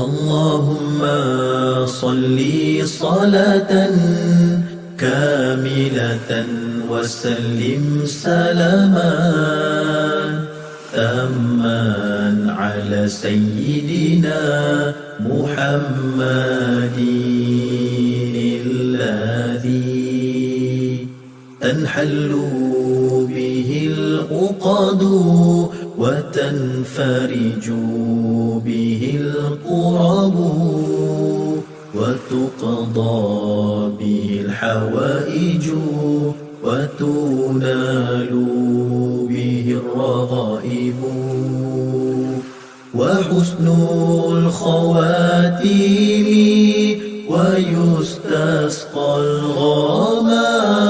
اللهم صل صلاة كاملة وسلم سلاما تاما على سيدنا محمد الذي تنحل به العقد وتنفرج به الكرب وتقضى به الحوائج وتنال به الرغائب وحسن الخواتيم ويستسقى الغمام